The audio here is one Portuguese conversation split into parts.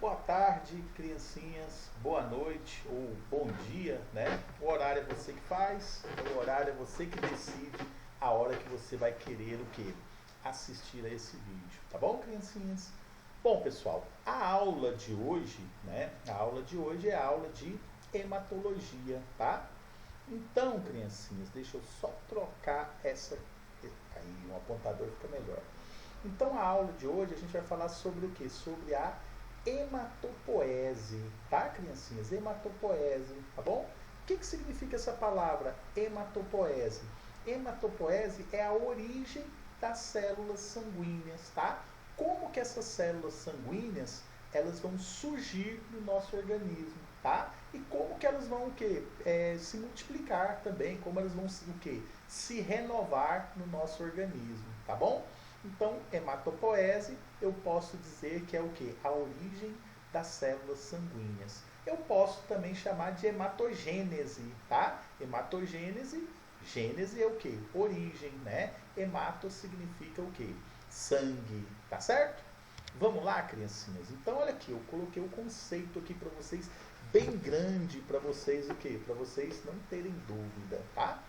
boa tarde, criancinhas, boa noite ou bom dia, né? O horário é você que faz, o horário é você que decide a hora que você vai querer o quê? Assistir a esse vídeo, tá bom, criancinhas? Bom, pessoal, a aula de hoje, né? A aula de hoje é a aula de hematologia, tá? Então, criancinhas, deixa eu só trocar essa... Aí, um apontador fica melhor. Então, a aula de hoje a gente vai falar sobre o quê? Sobre a hematopoese, tá, criancinhas? Hematopoese, tá bom? O que significa essa palavra hematopoese? Hematopoese é a origem das células sanguíneas, tá? Como que essas células sanguíneas elas vão surgir no nosso organismo, tá? E como que elas vão o quê? Se multiplicar também, como elas vão o quê? Se renovar no nosso organismo, tá bom? Então, hematopoese, eu posso dizer que é o quê? A origem das células sanguíneas. Eu posso também chamar de hematogênese, tá? Hematogênese, gênese é o quê? Origem, né? Hemato significa o quê? Sangue, tá certo? Vamos lá, criancinhas? Então, olha aqui, eu coloquei o conceito aqui para vocês, bem grande para vocês o quê? Para vocês não terem dúvida, tá?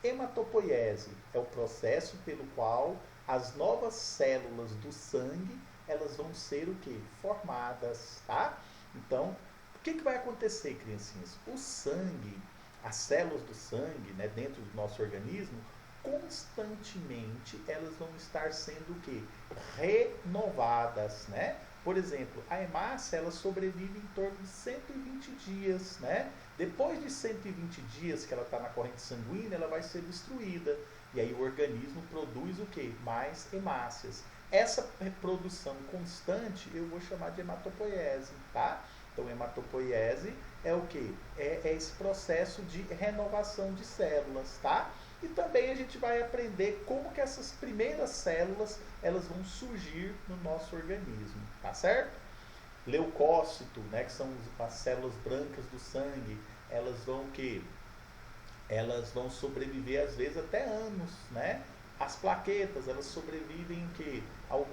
Hematopoiese é o processo pelo qual as novas células do sangue, elas vão ser o quê? Formadas, tá? Então, o que vai acontecer, criancinhas? O sangue, as células do sangue, né, dentro do nosso organismo, constantemente elas vão estar sendo o quê? Renovadas, né? Por exemplo, a hemácia, ela sobrevive em torno de 120 dias, né? Depois de 120 dias que ela está na corrente sanguínea, ela vai ser destruída. E aí o organismo produz o quê? Mais hemácias. Essa reprodução constante eu vou chamar de hematopoiese, tá? Então, hematopoiese é o quê? É esse processo de renovação de células, tá? E também a gente vai aprender como que essas primeiras células, elas vão surgir no nosso organismo, tá certo? Leucócito, né, que são as células brancas do sangue, elas vão o quê? Elas vão sobreviver às vezes até anos, né? As plaquetas, elas sobrevivem o quê?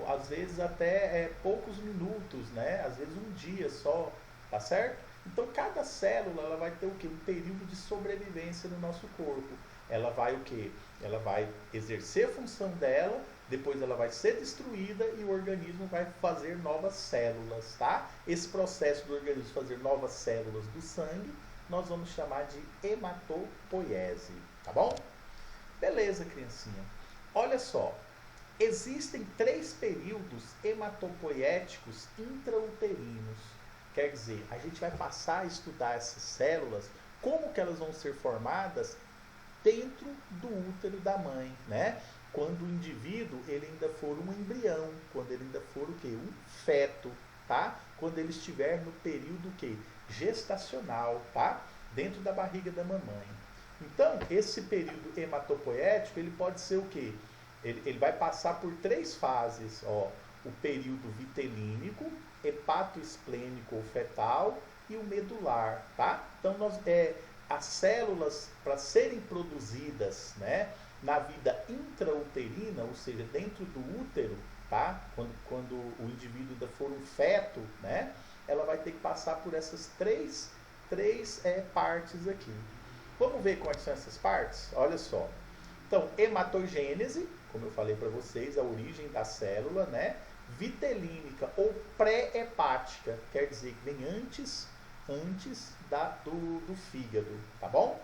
Às vezes até poucos minutos, né? Às vezes um dia só, tá certo? Então cada célula ela vai ter o quê? Um período de sobrevivência no nosso corpo. Ela vai o quê? Ela vai exercer a função dela, depois ela vai ser destruída e o organismo vai fazer novas células, tá? Esse processo do organismo fazer novas células do sangue, nós vamos chamar de hematopoiese, tá bom? Beleza, criancinha. Olha só, existem 3 períodos hematopoéticos intrauterinos. Quer dizer, a gente vai passar a estudar essas células, como que elas vão ser formadas dentro do útero da mãe, né? Quando o indivíduo ele ainda for um embrião, quando ele ainda for o quê? Um feto, tá? Quando ele estiver no período o quê? Gestacional, tá? Dentro da barriga da mamãe. Então, esse período hematopoético, ele pode ser o quê? Ele vai passar por 3 fases, ó. O período vitelínico, hepatoesplênico ou fetal e o medular, tá? Então, as células, para serem produzidas, né, na vida intrauterina, ou seja, dentro do útero, tá? Quando o indivíduo ainda for um feto, né, ela vai ter que passar por essas três partes aqui. Vamos ver quais são essas partes? Olha só. Então, hematogênese, como eu falei para vocês, a origem da célula, né? Vitelínica ou pré-hepática, quer dizer que vem antes do fígado, tá bom?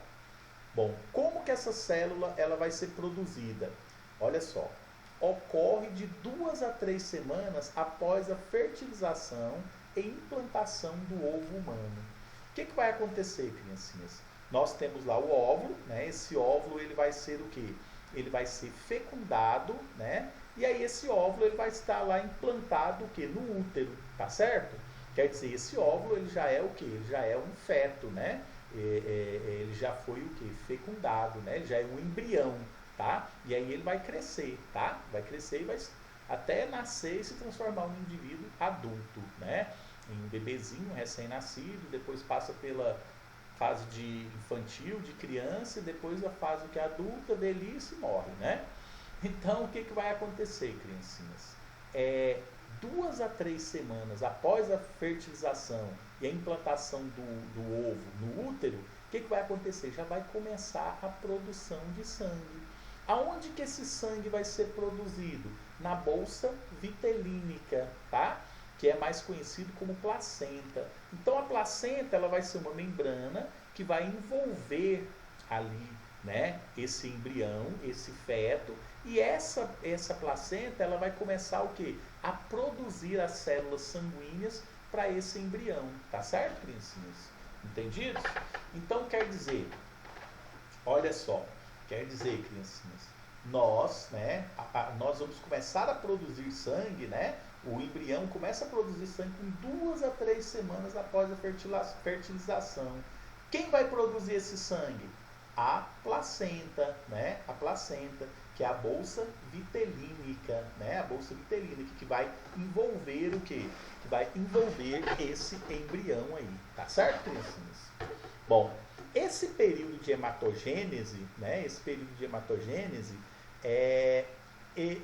Bom, como que essa célula ela vai ser produzida? Olha só, ocorre de 2 a 3 semanas após a fertilização e implantação do ovo humano. O que vai acontecer, criancinhas? Nós temos lá o óvulo, né? Esse óvulo ele vai ser o quê? Ele vai ser fecundado, né? E aí esse óvulo ele vai estar lá implantado o quê? No útero, tá certo? Quer dizer, esse óvulo ele já é o quê? Ele já é um feto, né? Ele já foi o quê? Fecundado, né? Ele já é um embrião, tá? E aí ele vai crescer, tá? Vai crescer e vai até nascer e se transformar num indivíduo adulto, né? Em um bebezinho recém-nascido, depois passa pela fase de infantil, de criança, e depois a fase que é adulta, velhice e morre, né? Então, o que vai acontecer, criancinhas? 2 a 3 semanas após a fertilização e a implantação do ovo no útero, o que vai acontecer? Já vai começar a produção de sangue. Aonde que esse sangue vai ser produzido? Na bolsa vitelínica, tá? Que é mais conhecido como placenta. Então a placenta ela vai ser uma membrana que vai envolver ali, né, esse embrião, esse feto, e essa placenta ela vai começar o quê? A produzir as células sanguíneas para esse embrião, tá certo, criancinhas? Entendido? Então quer dizer, olha só, quer dizer, criancinhas, nós, né, nós vamos começar a produzir sangue, né? O embrião começa a produzir sangue com 2 a 3 semanas após a fertilização. Quem vai produzir esse sangue? A placenta, né? A placenta, que é a bolsa vitelínica, né? A bolsa vitelínica que vai envolver o quê? Que vai envolver esse embrião aí, tá certo, criancinhas? Bom, esse período de hematogênese, né? Esse período de hematogênese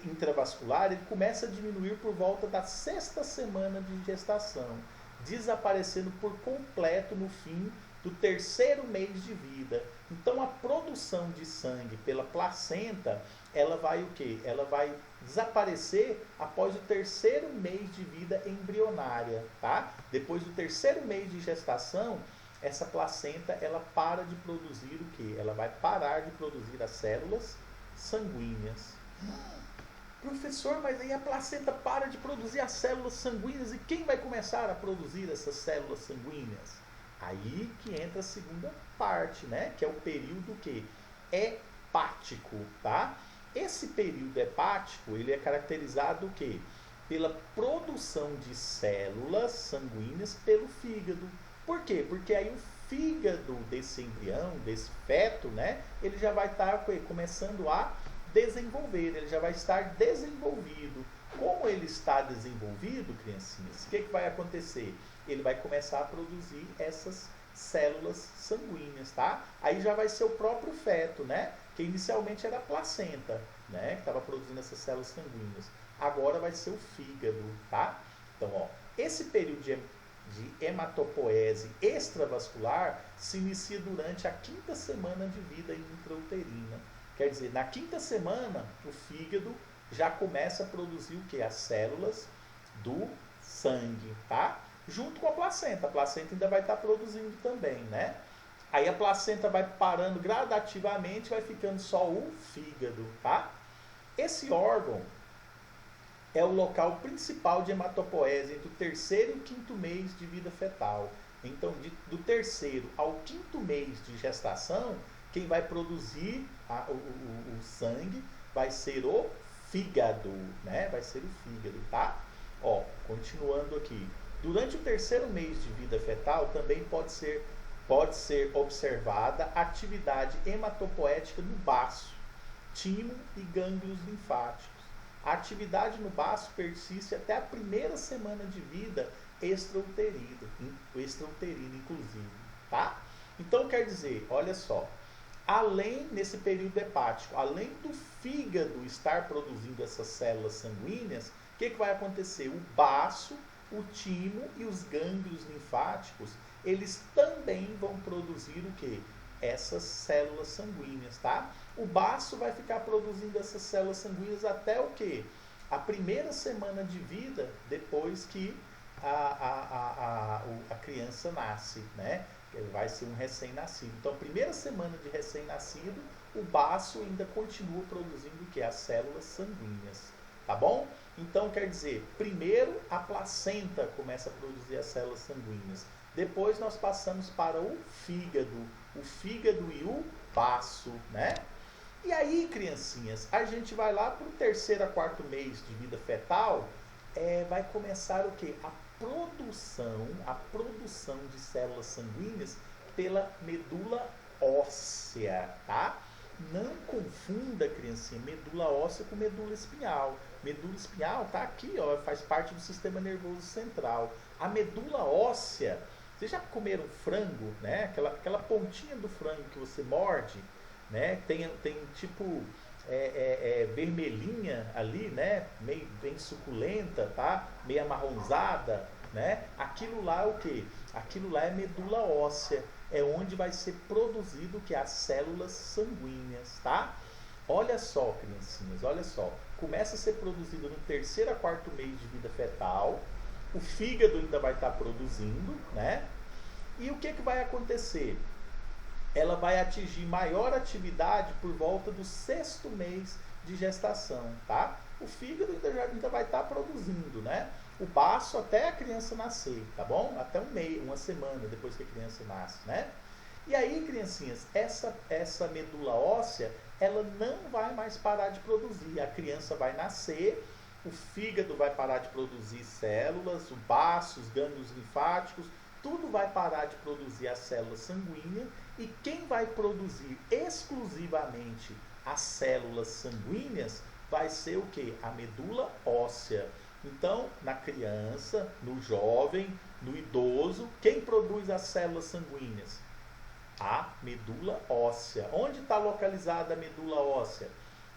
intravascular, ele começa a diminuir por volta da 6ª semana de gestação, desaparecendo por completo no fim do 3º mês de vida. Então a produção de sangue pela placenta, ela vai o quê? Ela vai desaparecer após o 3º mês de vida embrionária, tá? Depois do 3º mês de gestação, essa placenta, ela para de produzir o quê? Ela vai parar de produzir as células sanguíneas. Professor, mas aí a placenta para de produzir as células sanguíneas e quem vai começar a produzir essas células sanguíneas? Aí que entra a segunda parte, né? Que é o período que hepático, tá? Esse período hepático, ele é caracterizado o quê? Pela produção de células sanguíneas pelo fígado. Por quê? Porque aí o fígado desse embrião, desse feto, né? Ele já vai estar começando a desenvolver, ele já vai estar desenvolvido. Como ele está desenvolvido, criancinhas, o que vai acontecer? Ele vai começar a produzir essas células sanguíneas, tá? Aí já vai ser o próprio feto, né? Que inicialmente era a placenta, né? Que estava produzindo essas células sanguíneas. Agora vai ser o fígado, tá? Então, ó, esse período de hematopoese extravascular se inicia durante a 5ª semana de vida intrauterina. Quer dizer, na 5ª semana, o fígado já começa a produzir o que? As células do sangue, tá? Junto com a placenta. A placenta ainda vai estar produzindo também, né? Aí a placenta vai parando gradativamente, vai ficando só o fígado, tá? Esse órgão é o local principal de hematopoese entre o 3º e o 5º mês de vida fetal. Então, do 3º ao 5º mês de gestação, quem vai produzir o sangue vai ser o fígado, né? Vai ser o fígado, tá? Ó, continuando aqui. Durante o 3º mês de vida fetal, também pode ser observada atividade hematopoética no baço, timo e gânglios linfáticos. A atividade no baço persiste até a 1ª semana de vida extrauterina, inclusive, tá? Então, quer dizer, olha só, nesse período hepático, além do fígado estar produzindo essas células sanguíneas, o que vai acontecer? O baço, o timo e os gânglios linfáticos, eles também vão produzir o quê? Essas células sanguíneas, tá? O baço vai ficar produzindo essas células sanguíneas até o quê? A 1ª semana de vida depois que a criança nasce, né? Ele vai ser um recém-nascido. Então, a 1ª semana de recém-nascido, o baço ainda continua produzindo o quê? As células sanguíneas, tá bom? Então, quer dizer, primeiro a placenta começa a produzir as células sanguíneas. Depois nós passamos para o fígado e o baço, né? E aí, criancinhas, a gente vai lá para o 3º a 4º mês de vida fetal, vai começar o quê? A produção de células sanguíneas pela medula óssea, tá? Não confunda, criancinha, medula óssea com medula espinhal. Medula espinhal tá aqui, ó, faz parte do sistema nervoso central. A medula óssea, vocês já comeram frango, né? Aquela pontinha do frango que você morde, né? Tem tipo vermelhinha ali, né? Meio bem suculenta, tá? Meio amarronzada, né? Aquilo lá é o quê? Aquilo lá é medula óssea, é onde vai ser produzido o que? As células sanguíneas, tá? Olha só, criancinhas, olha só. Começa a ser produzido no terceiro a quarto mês de vida fetal. O fígado ainda vai estar produzindo, né? E o que vai acontecer? Ela vai atingir maior atividade por volta do sexto mês de gestação, tá? O fígado ainda vai estar produzindo, né? O baço até a criança nascer, tá bom? Até um mês, uma semana depois que a criança nasce, né? E aí, criancinhas, essa medula óssea, ela não vai mais parar de produzir. A criança vai nascer, o fígado vai parar de produzir células, o baço, os gânglios linfáticos, tudo vai parar de produzir a célula sanguínea, e quem vai produzir exclusivamente as células sanguíneas vai ser o quê? A medula óssea. Então, na criança, no jovem, no idoso, quem produz as células sanguíneas? A medula óssea. Onde está localizada a medula óssea?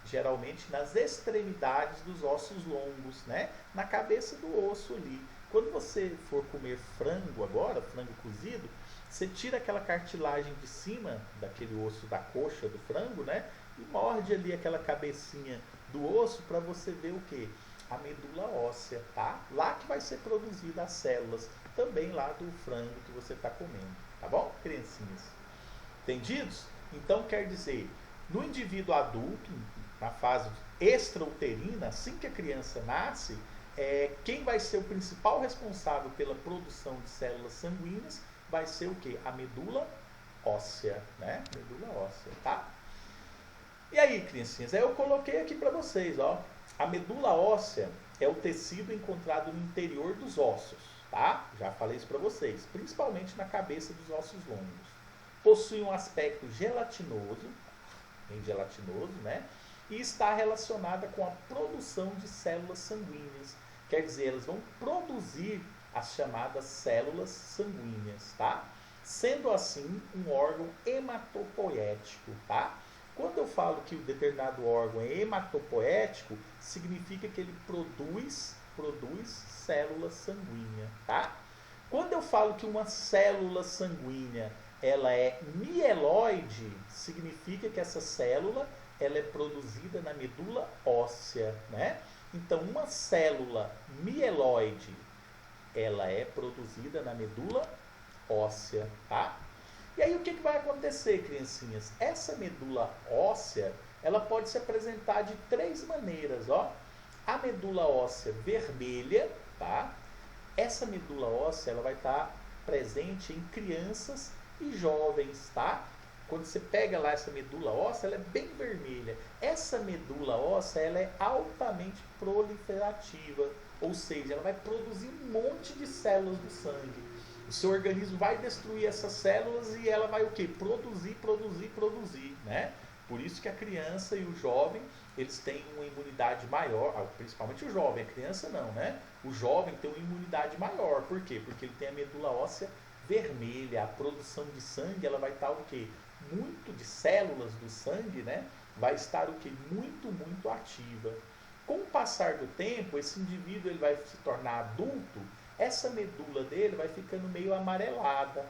Geralmente nas extremidades dos ossos longos, né? Na cabeça do osso ali. Quando você for comer frango agora, frango cozido, você tira aquela cartilagem de cima daquele osso da coxa do frango, né? E morde ali aquela cabecinha do osso para você ver o quê? A medula óssea, tá? Lá que vai ser produzida as células, também lá do frango que você está comendo, tá bom, criancinhas? Entendidos? Então quer dizer, no indivíduo adulto, na fase extrauterina, assim que a criança nasce, quem vai ser o principal responsável pela produção de células sanguíneas vai ser o quê? A medula óssea, né? Medula óssea, tá? E aí, criancinhas, eu coloquei aqui para vocês, ó. A medula óssea é o tecido encontrado no interior dos ossos, tá? Já falei isso para vocês, principalmente na cabeça dos ossos longos. Possui um aspecto gelatinoso, bem gelatinoso, né? E está relacionada com a produção de células sanguíneas. Quer dizer, elas vão produzir as chamadas células sanguíneas, tá? Sendo assim, um órgão hematopoético, tá? Quando eu falo que o determinado órgão é hematopoético, significa que ele produz células sanguíneas, tá? Quando eu falo que uma célula sanguínea ela é mieloide, significa que essa célula ela é produzida na medula óssea, né? Então, uma célula mieloide, ela é produzida na medula óssea, tá? E aí, o que vai acontecer, criancinhas? Essa medula óssea, ela pode se apresentar de três maneiras, ó. A medula óssea vermelha, tá? Essa medula óssea, ela vai estar presente em crianças e jovens, tá? Quando você pega lá essa medula óssea, ela é bem vermelha. Essa medula óssea, ela é altamente proliferativa, ou seja, ela vai produzir um monte de células do sangue. O seu organismo vai destruir essas células e ela vai o quê? Produzir, né? Por isso que a criança e o jovem, eles têm uma imunidade maior, principalmente o jovem, a criança não, né? O jovem tem uma imunidade maior, por quê? Porque ele tem a medula óssea vermelha, a produção de sangue, ela vai estar o quê? Muito de células do sangue, né? Vai estar o quê? Muito ativa. Com o passar do tempo, esse indivíduo ele vai se tornar adulto, essa medula dele vai ficando meio amarelada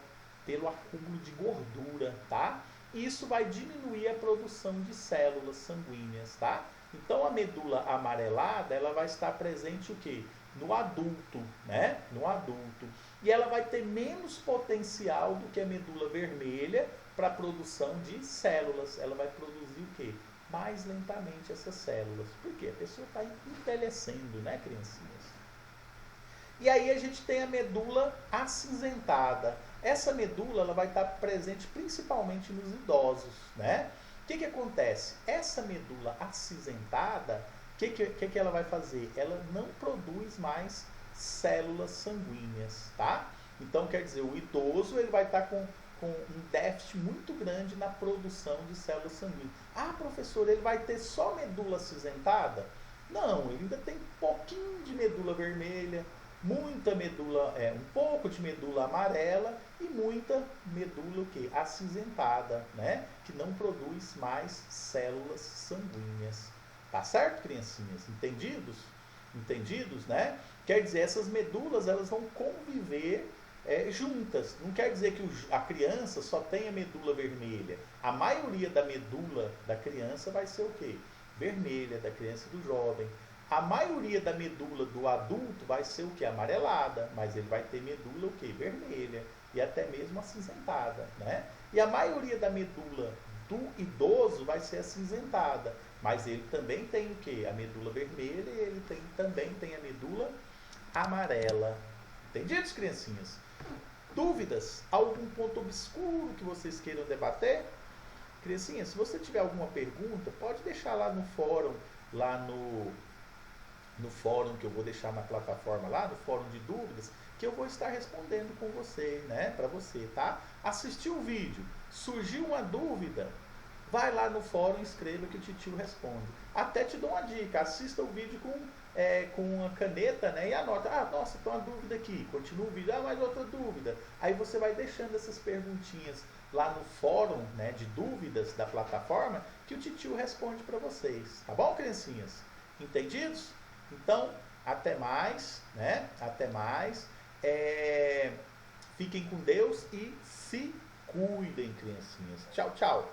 pelo acúmulo de gordura, tá? E isso vai diminuir a produção de células sanguíneas, tá? Então a medula amarelada, ela vai estar presente o quê? No adulto, né? No adulto. E ela vai ter menos potencial do que a medula vermelha para a produção de células. Ela vai produzir o quê? Mais lentamente essas células. Por quê? A pessoa está envelhecendo, né, criancinhas? E aí a gente tem a medula acinzentada. Essa medula ela vai estar presente principalmente nos idosos, né? O que acontece? Essa medula acinzentada, o que ela vai fazer? Ela não produz mais células sanguíneas, tá? Então, quer dizer, o idoso ele vai estar com um déficit muito grande na produção de células sanguíneas. Ah, professor, ele vai ter só medula acinzentada? Não, ele ainda tem um pouquinho de medula vermelha, muita medula, um pouco de medula amarela e muita medula o quê? Acinzentada, né? Que não produz mais células sanguíneas. Tá certo, criancinhas? Entendidos? Entendidos, né? Quer dizer, essas medulas elas vão conviver juntas. Não quer dizer que a criança só tenha medula vermelha. A maioria da medula da criança vai ser o quê? Vermelha, da criança e do jovem. A maioria da medula do adulto vai ser o que? Amarelada, mas ele vai ter medula o que? Vermelha e até mesmo acinzentada, né? E a maioria da medula do idoso vai ser acinzentada, mas ele também tem o que? A medula vermelha e ele também tem a medula amarela. Entendidos, criancinhas? Dúvidas? Algum ponto obscuro que vocês queiram debater? Criancinhas, se você tiver alguma pergunta, pode deixar lá no fórum, lá no fórum que eu vou deixar na plataforma lá, no fórum de dúvidas, que eu vou estar respondendo com você, né, para você, tá? Assistiu o vídeo, surgiu uma dúvida, vai lá no fórum e escreva que o titio responde. Até te dou uma dica, assista o vídeo com uma caneta, né, e anota, nossa, tem uma dúvida aqui, continua o vídeo, mais outra dúvida. Aí você vai deixando essas perguntinhas lá no fórum, né, de dúvidas da plataforma, que o titio responde para vocês, tá bom, criancinhas? Entendidos? Então, até mais, né? Até mais. Fiquem com Deus e se cuidem, criancinhas. Tchau, tchau.